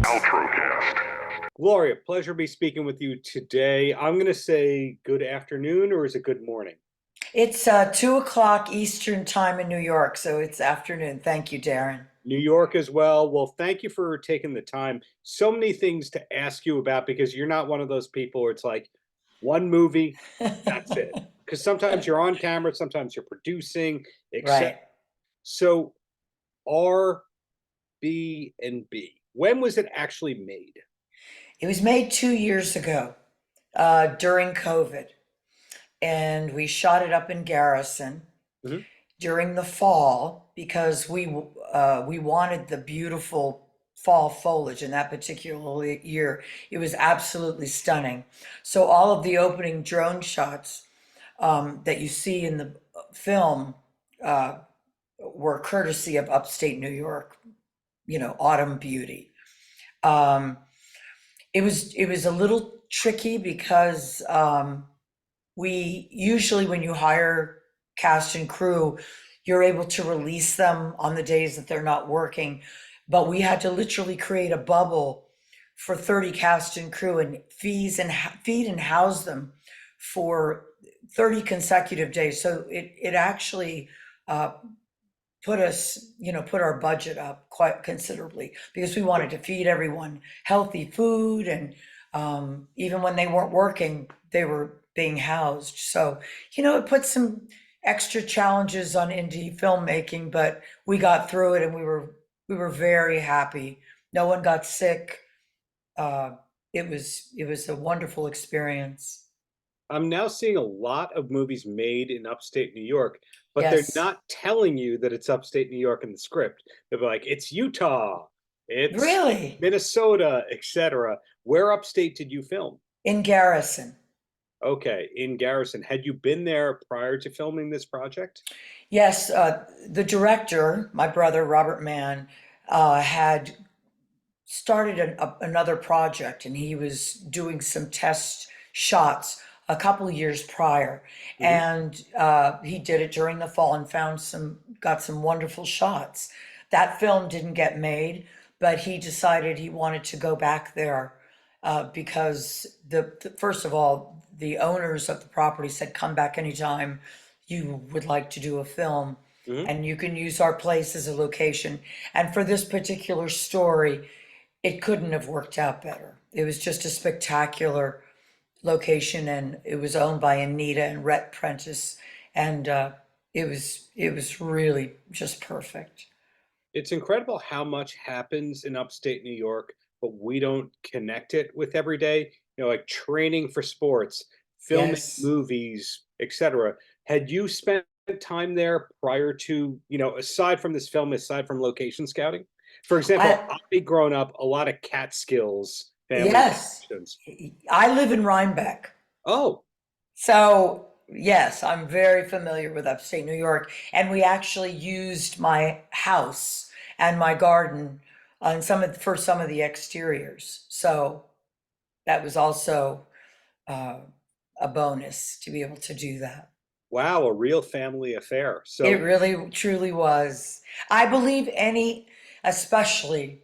Paltrocast. Gloria, pleasure to be speaking with you today. I'm going to say good afternoon, or is it good morning? It's 2 o'clock Eastern time in New York, so it's afternoon. Thank you, Darren. New York as well. Well, thank you for taking the time. So many things to ask you about because you're not one of those people where it's like one movie, that's it. Because sometimes you're on camera, sometimes you're producing, etc. Right. So R, B, and B. When was it actually made? It was made 2 years ago during COVID, and we shot it up in Garrison Mhm. during the fall because we wanted the beautiful fall foliage in that particular year. It was absolutely stunning. So all of the opening drone shots that you see in the film uh, were courtesy of upstate New York, autumn beauty. Um, it was a little tricky because we usually, when you hire cast and crew, you're able to release them on the days that they're not working, but we had to literally create a bubble for 30 cast and crew and feed and house them for 30 consecutive days. So it actually uh, put our budget up quite considerably because we wanted to feed everyone healthy food. And even when they weren't working, they were being housed. So, it put some extra challenges on indie filmmaking, but we got through it and we were very happy. No one got sick. It was a wonderful experience. I'm now seeing a lot of movies made in upstate New York, but they're Yes. not telling you that it's upstate New York in the script. They're like, it's Utah, it's Really? Minnesota, etc. Where upstate did you film? In Garrison. Okay, in Garrison. Had you been there prior to filming this project? Yes, the director, my brother Robert Mann, had started another project, and he was doing some test shots a couple of years prior, Hmm. and he did it during the fall and got some wonderful shots. That film didn't get made, but he decided he wanted to go back there because first of all, the owners of the property said, "Come back anytime you would like to do a film, Hmm. and you can use our place as a location." And for this particular story, it couldn't have worked out better. It was just a spectacular location, and it was owned by Anita and Rhett Prentice, and it was really just perfect. It's incredible how much happens in upstate New York, but we don't connect it with every day. Like training for sports, filming Yes. movies, etc. Had you spent time there prior to, aside from this film, aside from location scouting? For example, I I grown up a lot of Catskills family yes, vacations. I live in Rhinebeck. Oh, So, yes, I'm very familiar with upstate New York, and we actually used my house and my garden on for some of the exteriors. So that was also uh, a bonus to be able to do that. wow, a real family affair. It So, really truly was. I believe especially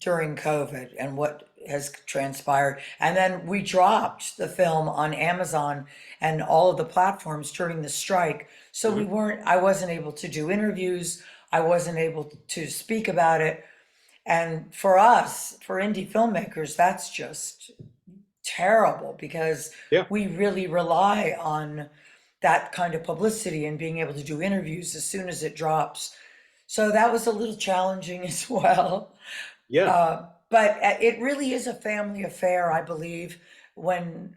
during COVID and what has transpired. And then we dropped the film on Amazon and all of the platforms during the strike. So mhm. I wasn't able to do interviews. I wasn't able to speak about it. And for us, for indie filmmakers, that's just terrible because Yeah. we really rely on that kind of publicity and being able to do interviews as soon as it drops. So that was a little challenging as well. Yeah. But it really is a family affair, I believe, when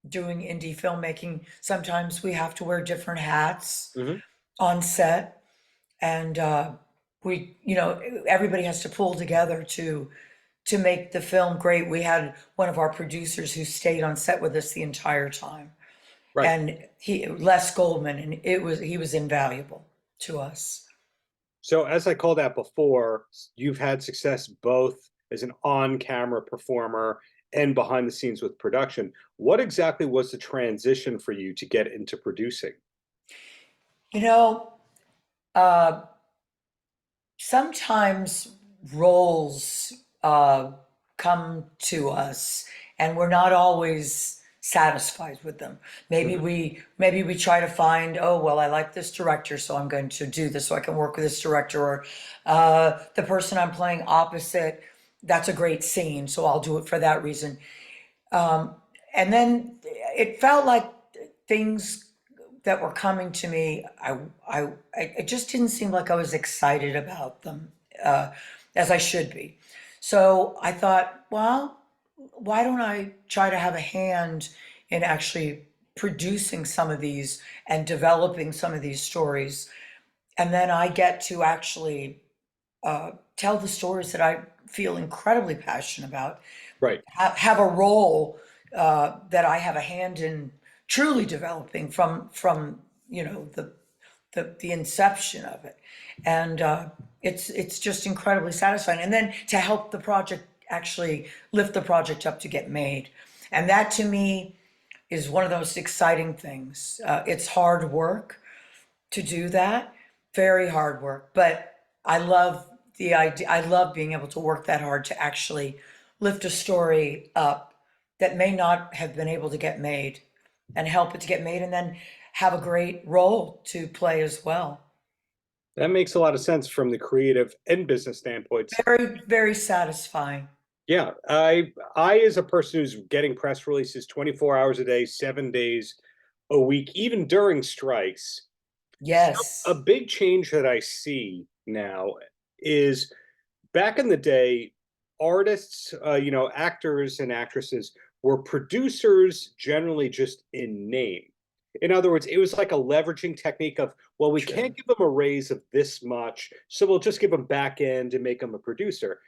doing indie filmmaking. Sometimes we have to wear different hats Hmm. on set, and everybody has to pull together to make the film great. We had one of our producers who stayed on set with us the entire time, Right. and Les Goldman, and he was invaluable to us. So, as I called out before, you've had success both as an on-camera performer and behind the scenes with production. What exactly was the transition for you to get into producing? You know, uh, sometimes roles come to us, and we're not always satisfied with them. Maybe we try to find, oh, well, I like this director, so I'm going to do this so I can work with this director, or the person I'm playing opposite, that's a great scene, so I'll do it for that reason. And then it felt like things that were coming to me, it just didn't seem like I was excited about them, as I should be. So I thought, well, why don't I try to have a hand in actually producing some of these and developing some of these stories? And then I get to actually tell the stories that I feel incredibly passionate about, Right. have a role that I have a hand in truly developing from the inception of it, and it's just incredibly satisfying. And then to help the project actually lift the project up to get made, and that to me is one of the most exciting things. It's hard work to do that, very hard work, but I love the idea. I love being able to work that hard to actually lift a story up that may not have been able to get made, and help it to get made, and then have a great role to play as well. That makes a lot of sense from the creative and business standpoints. Very, very satisfying. Yeah, I as a person who's getting press releases 24 hours a day, 7 days a week, even during strikes, a Yes. big change that I see now is back in the day, artists, actors and actresses were producers generally just in name. In other words, it was like a leveraging technique of, well, we True. can't give them a raise of this much, so we'll just give them back end and make them a producer.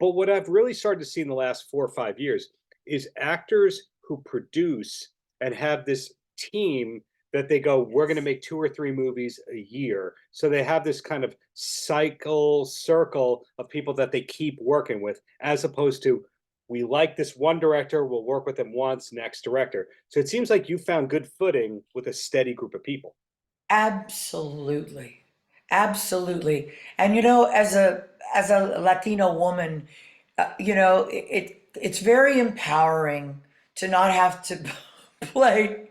But what I've really started to see in the last 4 or 5 years is actors who produce and have this team that they go, we're going to make 2 or 3 movies a year. So they have this kind of circle of people that they keep working with, as opposed to, we like this one director, we'll work with him once, next director. So it seems like you found good footing with a steady group of people. Absolutely. Absolutely. And as a Latino woman, it's very empowering to not have to play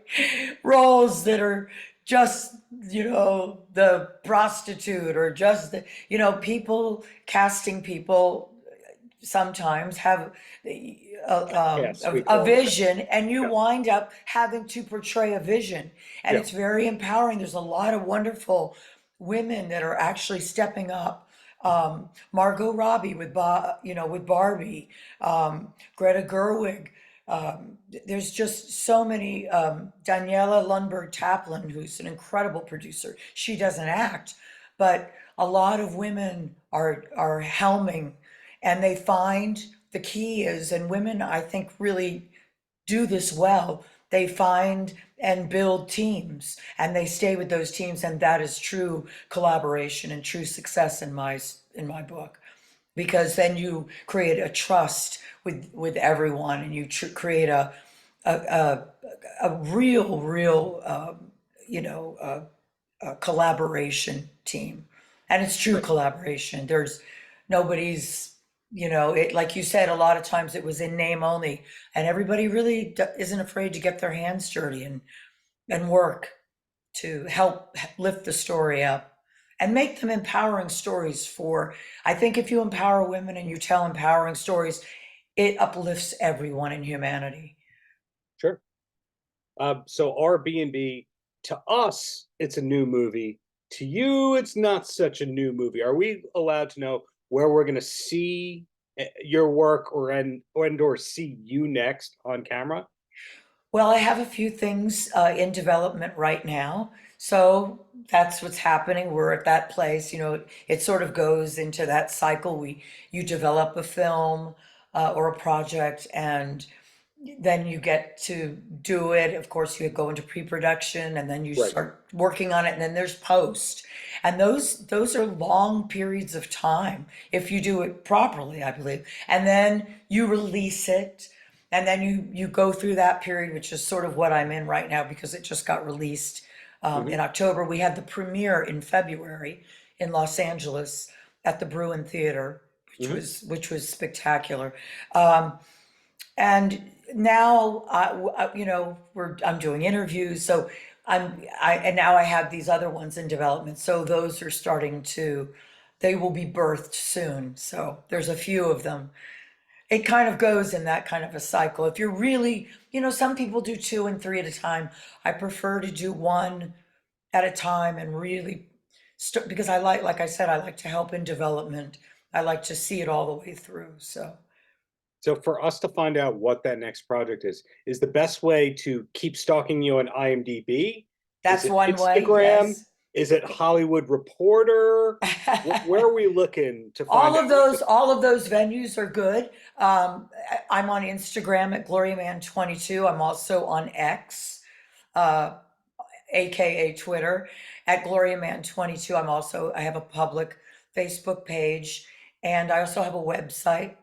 roles that are just, the prostitute, or just people, casting people sometimes have Yes, we a call it. vision, and you Yeah, wind up having to portray a vision, and yeah, it's very empowering. There's a lot of wonderful women that are actually stepping up. Margot Robbie with Barbie, Greta Gerwig. There's just so many. Daniela Lundberg Taplin, who's an incredible producer. She doesn't act, but a lot of women are helming, and they find the key is, and women I think really do this well. They find and build teams, and they stay with those teams, and that is true collaboration and true success in my book, because then you create a trust with everyone, and you create a, a a real collaboration team, and it's true right. collaboration. There's nobody's, it, like you said, a lot of times it was in name only, and everybody really isn't afraid to get their hands dirty and work to help lift the story up and make them empowering stories. For I think if you empower women and you tell empowering stories, it uplifts everyone in humanity. Sure. So Airbnb, to us, it's a new movie. To you, it's not such a new movie. Are we allowed to know where we're going to see your work, or see you next on camera? Well, I have a few things in development right now. So that's what's happening. We're at that place, it sort of goes into that cycle. You develop a film or a project, and then you get to do it. Of course, you go into pre-production, and then you Right. start working on it, and then there's post. And those are long periods of time if you do it properly, I believe. And then you release it, and then you go through that period, which is sort of what I'm in right now, because it just got released Hmm. in October. We had the premiere in February in Los Angeles at the Bruin Theater. Mhm. which was spectacular. Um, and now you know, I'm doing interviews, so and now I have these other ones in development, so those are starting to, they will be birthed soon, so there's a few of them. It kind of goes in that kind of a cycle. If you're really, you know, some people do two and three at a time. I prefer to do one at a time and really because I like I said, I like to help in development. I like to see it all the way through. So So for us to find out what that next project is the best way to keep stalking you on IMDb? Is that's it one way, Instagram? yes. Is it Hollywood Reporter? Where are we looking to find out what the All of those venues are good. I'm on Instagram at Gloria Mann 22. I'm also on X, uh, aka Twitter, at Gloria Mann 22. I have a public Facebook page, and I also have a website,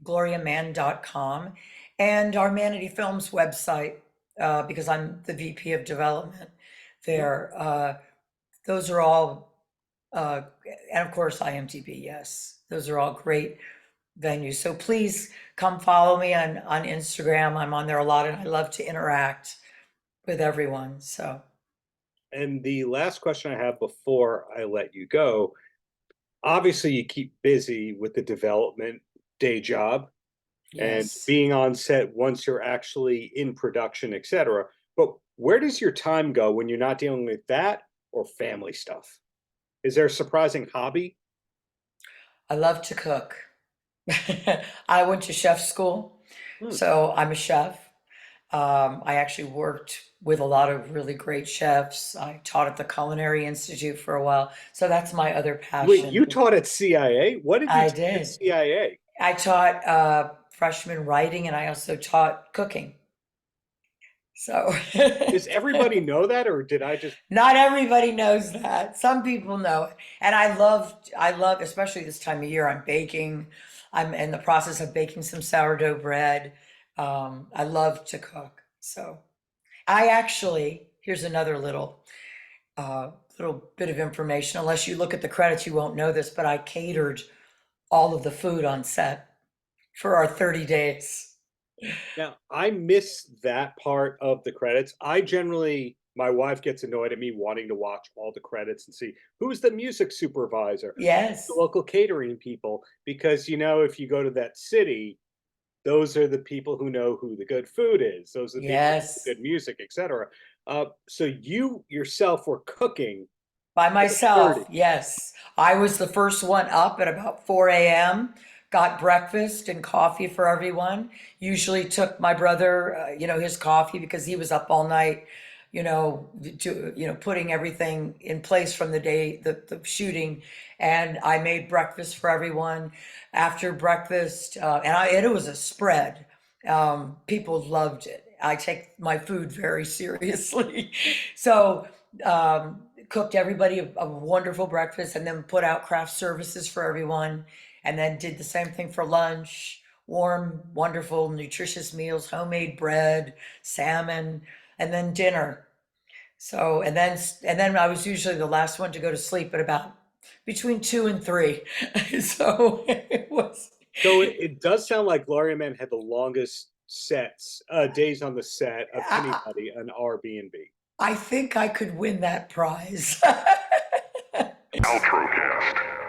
gloriamann.com, and our Manatee Films website, because I'm the VP of development there. Those are all, uh, and of course IMDb, yes. Those are all great venues. So please come follow me on Instagram. I'm on there a lot and I love to interact with everyone. So And the last question I have before I let you go, obviously you keep busy with the development day job and yes. being on set once you're actually in production, etc. But where does your time go when you're not dealing with that or family stuff? Is there a surprising hobby? I love to cook. I went to chef school, Hmm. so I'm a chef. I actually worked with a lot of really great chefs. I taught at the Culinary Institute for a while, so that's my other Wait, passion. you taught at CIA? What did you I teach at did. CIA? I taught freshman writing, and I also taught cooking. So Does everybody know that, or did I just? not everybody knows that. Some people know it. And I love, especially this time of year, I'm baking. I'm in the process of baking some sourdough bread. I love to cook. So I actually, here's another little bit of information. Unless you look at the credits, you won't know this, but I catered all of the food on set for our 30 days. Now, I miss that part of the credits. I generally, my wife gets annoyed at me wanting to watch all the credits and see who's the music supervisor, the Yes, local catering people, because if you go to that city, those are the people who know who the good food is. Those are the people who yes. the good music, etc. So you yourself were cooking By for the 30. myself, yes. I was the first one up at about 4 a.m., got breakfast and coffee for everyone. Usually took my brother, his coffee because he was up all night, putting everything in place from the day, the shooting. And I made breakfast for everyone. After breakfast, and it was a spread. People loved it. I take my food very seriously. So, cooked everybody a wonderful breakfast and then put out craft services for everyone and then did the same thing for lunch, warm, wonderful, nutritious meals, homemade bread, salmon, and then dinner. So and then I was usually the last one to go to sleep at about between 2 and 3. So it was. So it does sound like Gloria Man had the longest days on the set of I, anybody on Airbnb. I think I could win that prize. Paltrocast.